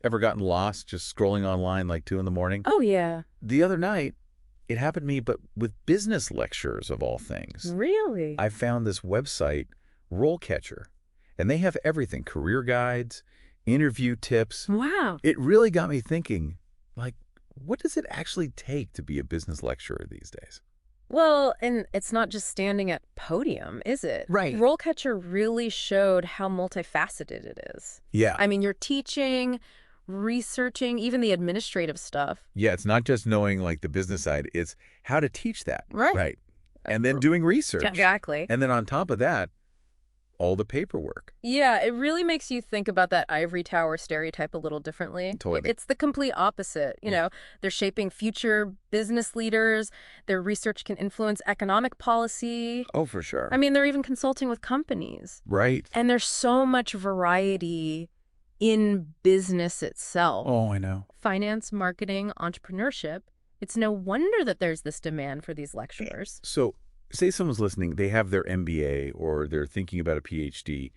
Ever gotten lost just scrolling online like 2 in the morning? Oh, yeah. The other night, it happened to me, but with business lectures of all things. Really? I found this website, RoleCatcher, and they have everything, career guides, interview tips. Wow. It really got me thinking, like, what does it actually take to be a business lecturer these days? Well, and it's not just standing at podium, is it? Right. RoleCatcher really showed how multifaceted it is. Yeah. I mean, you're teaching, researching, even the administrative stuff. Yeah, it's not just knowing like the business side, it's how to teach that. Right. Right. And then doing research. Exactly. And then on top of that, all the paperwork. Yeah, it really makes you think about that ivory tower stereotype a little differently. Totally. It's the complete opposite. You know, they're shaping future business leaders. Their research can influence economic policy. Oh, for sure. I mean, they're even consulting with companies. Right. And there's so much variety in business itself. Oh, I know. Finance, marketing, entrepreneurship. It's no wonder that there's this demand for these lecturers. So say someone's listening, they have their MBA or they're thinking about a PhD.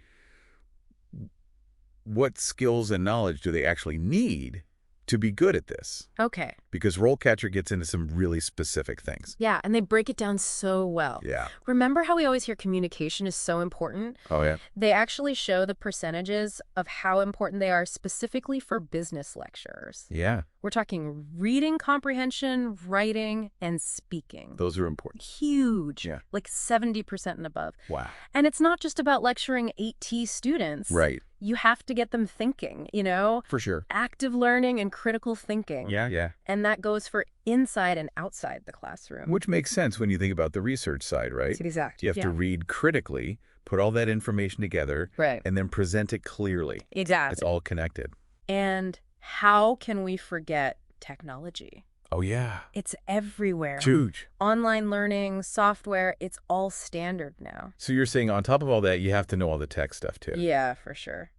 What skills and knowledge do they actually need to be good at this? Okay. Because RoleCatcher gets into some really specific things. Yeah, and they break it down so well. Yeah. Remember how we always hear communication is so important? Oh, yeah. They actually show the percentages of how important they are specifically for business lecturers. Yeah. We're talking reading comprehension, writing, and speaking. Those are important. Huge. Yeah. Like 70% and above. Wow. And it's not just about lecturing AT students. Right. You have to get them thinking, you know? For sure. Active learning and critical thinking. Yeah. And that goes for inside and outside the classroom. Which makes sense when you think about the research side, right? Exactly. You have to read critically, put all that information together, Right. and then present it clearly. Exactly. It's all connected. And how can we forget technology? Oh, yeah. It's everywhere. It's huge. Online learning, software, it's all standard now. So you're saying on top of all that, you have to know all the tech stuff, too. Yeah, for sure.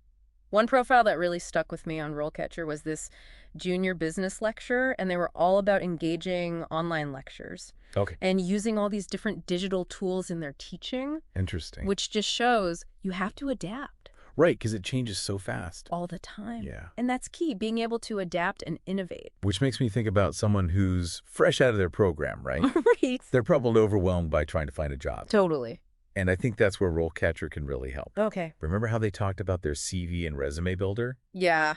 One profile that really stuck with me on RoleCatcher was this junior business lecturer, and they were all about engaging online lectures. Okay. And using all these different digital tools in their teaching. Interesting. Which just shows you have to adapt. Right, because it changes so fast. All the time. Yeah. And that's key, being able to adapt and innovate. Which makes me think about someone who's fresh out of their program, right? Right. They're probably overwhelmed by trying to find a job. Totally. And I think that's where RoleCatcher can really help. Okay. Remember how they talked about their CV and resume builder? Yeah.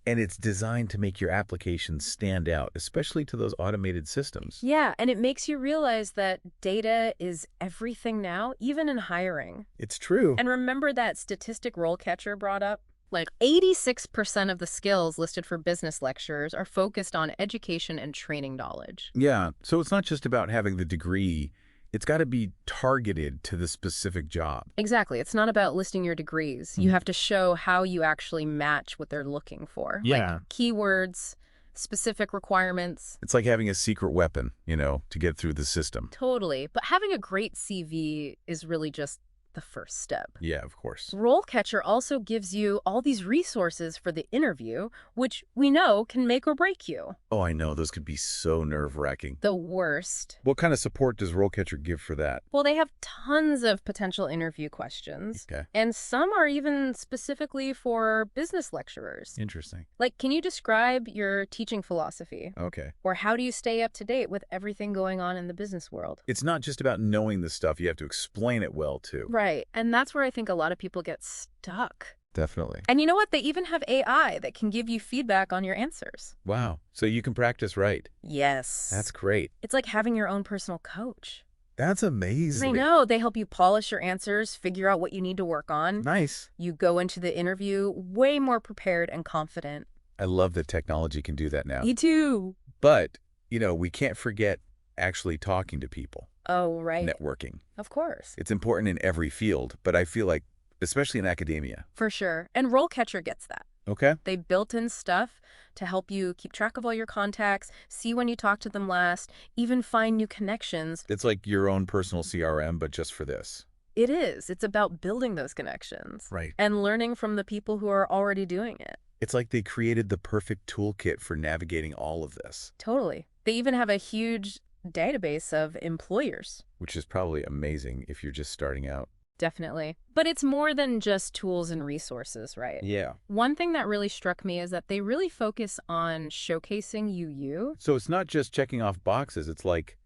And it's designed to make your application stand out, especially to those automated systems. Yeah, and it makes you realize that data is everything now, even in hiring. It's true. And remember that statistic RoleCatcher brought up? Like 86% of the skills listed for business lecturers are focused on education and training knowledge. Yeah, so it's not just about having the degree. It's got to be targeted to the specific job. Exactly. It's not about listing your degrees. You have to show how you actually match what they're looking for. Yeah. Like keywords, specific requirements. It's like having a secret weapon, to get through the system. Totally. But having a great CV is really just the first step. Yeah, of course. RoleCatcher also gives you all these resources for the interview, which we know can make or break you. Oh, I know. Those could be so nerve-wracking. The worst. What kind of support does RoleCatcher give for that? Well, they have tons of potential interview questions. Okay. And some are even specifically for business lecturers. Interesting. Like, can you describe your teaching philosophy? Okay. Or how do you stay up to date with everything going on in the business world? It's not just about knowing the stuff. You have to explain it well, too. Right. And that's where I think a lot of people get stuck. Definitely. And you know what? They even have AI that can give you feedback on your answers. Wow. So you can practice right. Yes. That's great. It's like having your own personal coach. That's amazing. I know. They help you polish your answers, figure out what you need to work on. Nice. You go into the interview way more prepared and confident. I love that technology can do that now. Me too. But, we can't forget actually talking to people. Oh, right. Networking. Of course. It's important in every field, but I feel like, especially in academia. For sure. And RoleCatcher gets that. Okay. They built in stuff to help you keep track of all your contacts, see when you talked to them last, even find new connections. It's like your own personal CRM, but just for this. It is. It's about building those connections. Right. And learning from the people who are already doing it. It's like they created the perfect toolkit for navigating all of this. Totally. They even have a huge database of employers. Which is probably amazing if you're just starting out. Definitely. But it's more than just tools and resources, right? Yeah. One thing that really struck me is that they really focus on showcasing you. So it's not just checking off boxes. It's like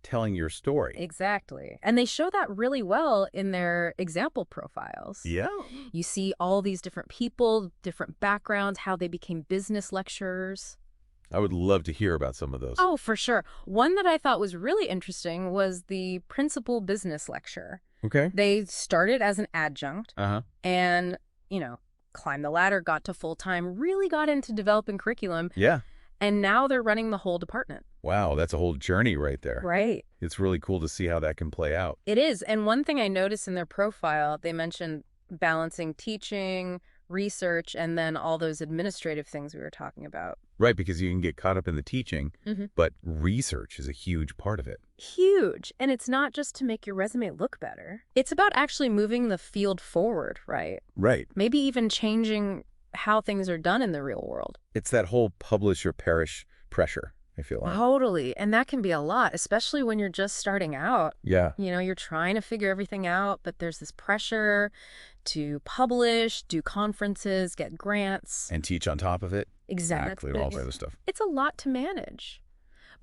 telling your story. Exactly. And they show that really well in their example profiles. Yeah. You see all these different people, different backgrounds, how they became business lecturers. I would love to hear about some of those. Oh, for sure. One that I thought was really interesting was the principal business lecturer. Okay. They started as an adjunct Uh-huh. and, climbed the ladder, got to full-time, really got into developing curriculum, Yeah. and now they're running the whole department. Wow, that's a whole journey right there. Right. It's really cool to see how that can play out. It is. And one thing I noticed in their profile, they mentioned balancing teaching, research, and then all those administrative things we were talking about. Right, because you can get caught up in the teaching, Mm-hmm. but research is a huge part of it. Huge. And it's not just to make your resume look better. It's about actually moving the field forward, right? Right. Maybe even changing how things are done in the real world. It's that whole publish or perish pressure, I feel like. Totally. And that can be a lot, especially when you're just starting out. Yeah. You're trying to figure everything out, but there's this pressure to publish, do conferences, get grants. And teach on top of it. Exactly. And all the other stuff. It's a lot to manage.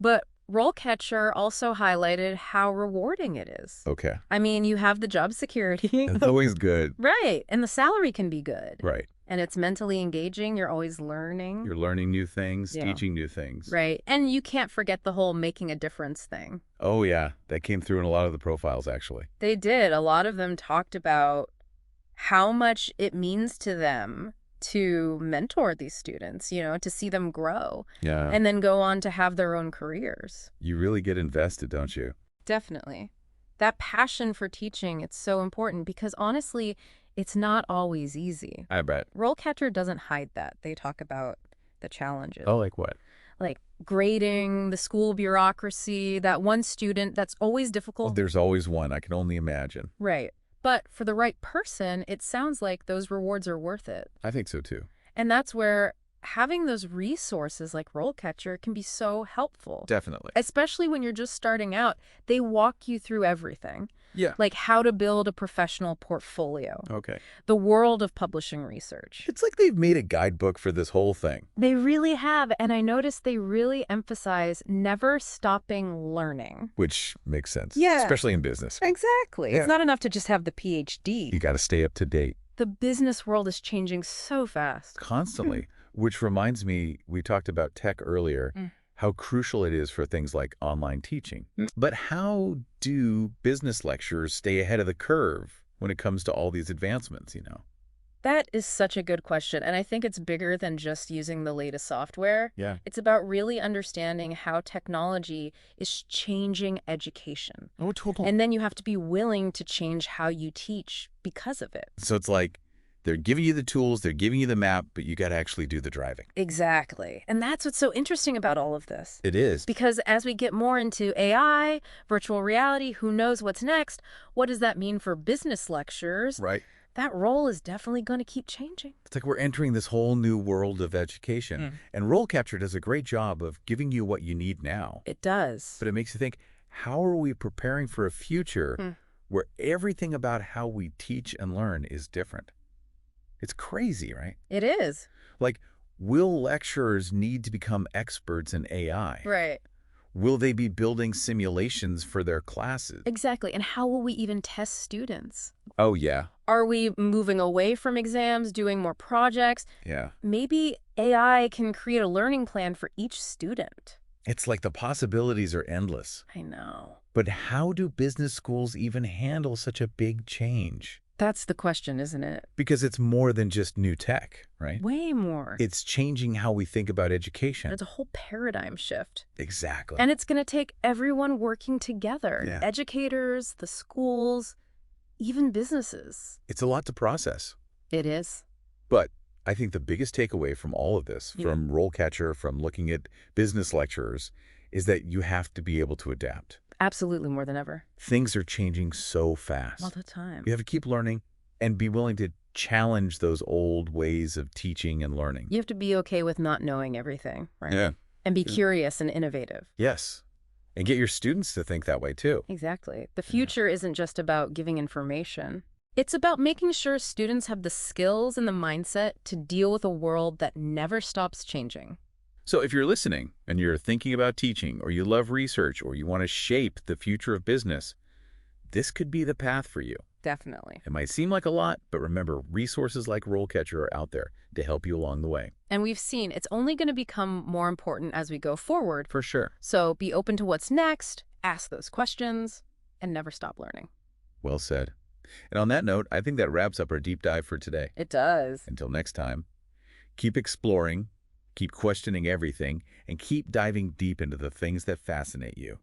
But RoleCatcher also highlighted how rewarding it is. Okay. I mean, you have the job security. It's always good. Right. And the salary can be good. Right. And it's mentally engaging. You're always learning. You're learning new things, Yeah. teaching new things. Right. And you can't forget the whole making a difference thing. Oh, yeah. That came through in a lot of the profiles, actually. They did. A lot of them talked about how much it means to them to mentor these students, to see them grow Yeah. and then go on to have their own careers. You really get invested, don't you? Definitely. That passion for teaching, it's so important because honestly, it's not always easy. I bet. RoleCatcher doesn't hide that. They talk about the challenges. Oh, like what? Like grading, the school bureaucracy, that one student that's always Well, difficult. there's always one. I can only imagine. Right. But for the right person, it sounds like those rewards are worth it. I think so, too. And that's where having those resources like RoleCatcher can be so helpful. Definitely. Especially when you're just starting out. They walk you through everything. Yeah. Like how to build a professional portfolio, Okay. the world of publishing research. It's like they've made a guidebook for this whole thing. They really have. And I noticed they really emphasize never stopping learning. Which makes sense. Yeah. Especially in business. Exactly. Yeah. It's not enough to just have the PhD. You got to stay up to date The business world is changing so fast. constantly. Which reminds me, we talked about tech earlier, how crucial it is for things like online teaching. But how do business lecturers stay ahead of the curve when it comes to all these advancements, That is such a good question. And I think it's bigger than just using the latest software. Yeah. It's about really understanding how technology is changing education. Oh, totally. And then you have to be willing to change how you teach because of it. So it's like they're giving you the tools, they're giving you the map, but you got to actually do the driving. Exactly. And that's what's so interesting about all of this. It is. Because as we get more into AI, virtual reality, who knows what's next, what does that mean for business lecturers? Right. That role is definitely going to keep changing. It's like we're entering this whole new world of education. And RoleCatcher does a great job of giving you what you need now. It does. But it makes you think, how are we preparing for a future where everything about how we teach and learn is different? It's crazy, right? It is. Like, will lecturers need to become experts in AI? Right. Will they be building simulations for their classes? Exactly. And how will we even test students? Oh, yeah. Are we moving away from exams, doing more projects? Yeah. Maybe AI can create a learning plan for each student. It's like the possibilities are endless. I know. But how do business schools even handle such a big change? That's the question, isn't it? Because it's more than just new tech, right? Way more. It's changing how we think about education. It's a whole paradigm shift. Exactly. And it's going to take everyone working together. Yeah. Educators, the schools, even businesses. It's a lot to process. It is. But I think the biggest takeaway from all of this, from RoleCatcher, from looking at business lecturers, is that you have to be able to adapt. Absolutely, more than ever. Things are changing so fast. All the time. You have to keep learning and be willing to challenge those old ways of teaching and learning. You have to be okay with not knowing everything, right? Yeah. And be curious and innovative. Yes. And get your students to think that way too. Exactly. The future isn't just about giving information. It's about making sure students have the skills and the mindset to deal with a world that never stops changing. So if you're listening and you're thinking about teaching, or you love research, or you want to shape the future of business, this could be the path for you. Definitely. It might seem like a lot, but remember, resources like RoleCatcher are out there to help you along the way. And we've seen it's only going to become more important as we go forward. For sure. So be open to what's next, ask those questions, and never stop learning. Well said. And on that note, I think that wraps up our deep dive for today. It does. Until next time, keep exploring, keep questioning everything, and keep diving deep into the things that fascinate you.